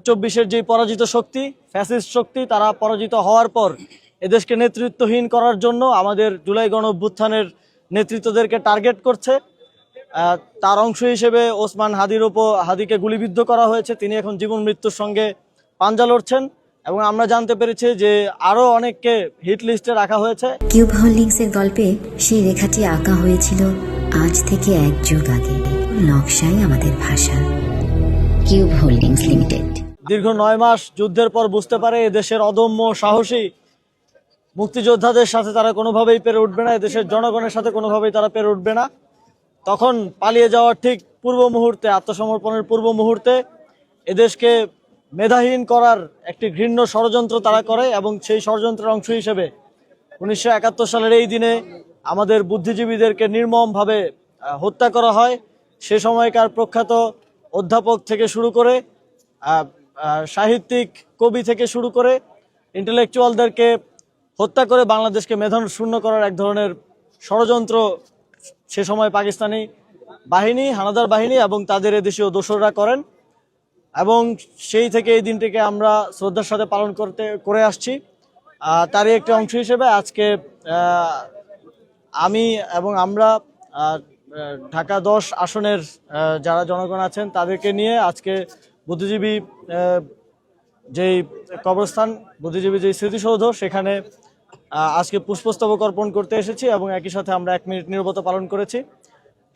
2024-এর যে পরাজিত শক্তি ফ্যাসিস্ট শক্তি তারা পরাজিত হওয়ার পর এদেশকে নেতৃত্বহীন করার জন্য আমাদের জুলাই গণ অভ্যুত্থানের নেতৃত্বদেরকে টার্গেট করছে। তার অংশ হিসেবে ওসমান হাদিকে গুলিবিদ্ধ করা হয়েছে। তিনি এখন জীবন মৃত্যুর সঙ্গে পাঞ্জা লড়ছেন এবং আমরা জানতে পেরেছি যে আরো অনেককে হিট লিস্টে রাখা হয়েছে। কিউব হোল্ডিংসের গল্পে সেই রেখাটি আঁকা হয়েছিল আজ থেকে 1 যুগ আগে। নকশাই আমাদের ভাষা। কিউব হোল্ডিংস লিমিটেড দীর্ঘ 9 মাস যুদ্ধের পর বুঝতে পারে এদেশের অদম্য সাহসী মুক্তিযোদ্ধাদের সাথে তারা কোনোভাবেই পেরে উঠবে না, এদেশের জনগণের সাথে কোনোভাবেই তারা পেরে উঠবে না। তখন পালিয়ে যাওয়ার ঠিক পূর্ব মুহূর্তে, আত্মসমর্পণের পূর্ব মুহূর্তে এদেশকে মেধাহীন করার একটি ঘৃণ্য ষড়যন্ত্র তারা করে এবং সেই ষড়যন্ত্রের অংশ হিসেবে 1971 সালের এই দিনে আমাদের বুদ্ধিজীবীদেরকে নির্মমভাবে হত্যা করা হয়। সে সময়কার প্রখ্যাত অধ্যাপক থেকে শুরু করে সাহিত্যিক, কবি থেকে শুরু করে ইন্টেলেকচুয়ালদেরকে হত্যা করে বাংলাদেশকে মেধাশূন্য করার এক ধরনের ষড়যন্ত্র সে সময় পাকিস্তানি বাহিনী, হানাদার বাহিনী এবং তাদের এদেশীয় দোসররা করেন এবং সেই থেকে এই দিনটিকে আমরা শ্রদ্ধার সাথে পালন করে আসছি। তারই একটি অংশ হিসেবে আজকে আমি এবং আমরা ঢাকা 10 আসনের যারা জনগণ আছেন তাদেরকে নিয়ে আজকে বুদ্ধিজীবী যেই কবরস্থান, বুদ্ধিজীবী যেই স্মৃতিসৌধ, সেখানে আজকে পুষ্পস্তবক অর্পণ করতে এসেছি এবং একই সাথে আমরা 1 মিনিট নীরবতা পালন করেছি।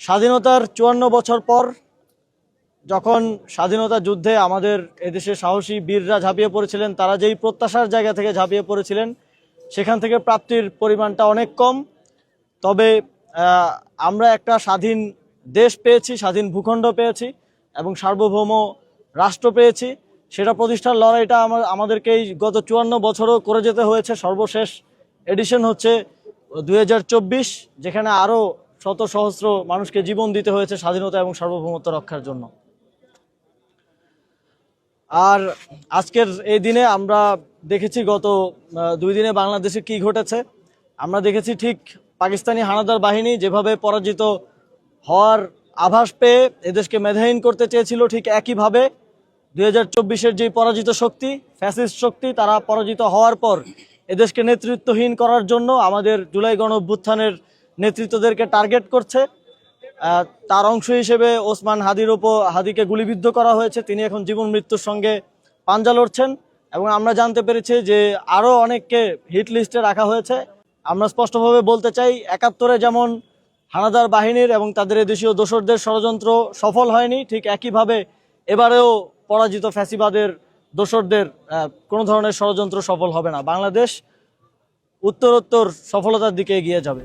স্বাধীনতার 54 বছর পর যখন স্বাধীনতা যুদ্ধে আমাদের এদেশে সাহসী বীররা ঝাঁপিয়ে পড়েছিলেন, তারা যেই প্রত্যাশার জায়গা থেকে ঝাঁপিয়ে পড়েছিলেন সেখান থেকে প্রাপ্তির পরিমাণটা অনেক কম। তবে আমরা একটা স্বাধীন দেশ পেয়েছি, স্বাধীন ভূখণ্ড পেয়েছি এবং সার্বভৌম রাষ্ট্র পেয়েছি। সেটা প্রতিষ্ঠার লড়াইটা আমাদেরকে এই গত 54 বছরও করে যেতে হয়েছে। সর্বশেষ এডিশন হচ্ছে 2024, যেখানে আরও শত সহস্র মানুষকে জীবন দিতে হয়েছে স্বাধীনতা এবং সার্বভৌমত্ব রক্ষার জন্য। আর আজকের এই দিনে আমরা দেখেছি গত 2 দিনে বাংলাদেশে কি ঘটেছে। আমরা দেখেছি ঠিক পাকিস্তানি হানাদার বাহিনী যেভাবে পরাজিত হওয়ার আভাস পেয়ে এদেশকে মেধাহীন করতে চেয়েছিল, ঠিক একইভাবে 2024-এর যে পরাজিত শক্তি ফ্যাসিস্ট শক্তি তারা পরাজিত হওয়ার পর এদেশকে নেতৃত্বহীন করার জন্য আমাদের জুলাই গণ অভ্যুত্থানের নেতৃত্বদেরকে টার্গেট করছে। তার অংশ হিসেবে ওসমান হাদিকে গুলিবিদ্ধ করা হয়েছে। তিনি এখন জীবন মৃত্যুর সঙ্গে পাঞ্জা লড়ছেন এবং আমরা জানতে পেরেছি যে আরও অনেককে হিট লিস্টে রাখা হয়েছে। আমরা স্পষ্টভাবে বলতে চাই, 71-এ যেমন হানাদার বাহিনীর এবং তাদের দেশীয় দোসরদের ষড়যন্ত্র সফল হয়নি, ঠিক একইভাবে এবারেও পরাজিত ফ্যাসিবাদের দোসরদের কোনো ধরনের ষড়যন্ত্র সফল হবে না। বাংলাদেশ উত্তরোত্তর সফলতার দিকে এগিয়ে যাবে।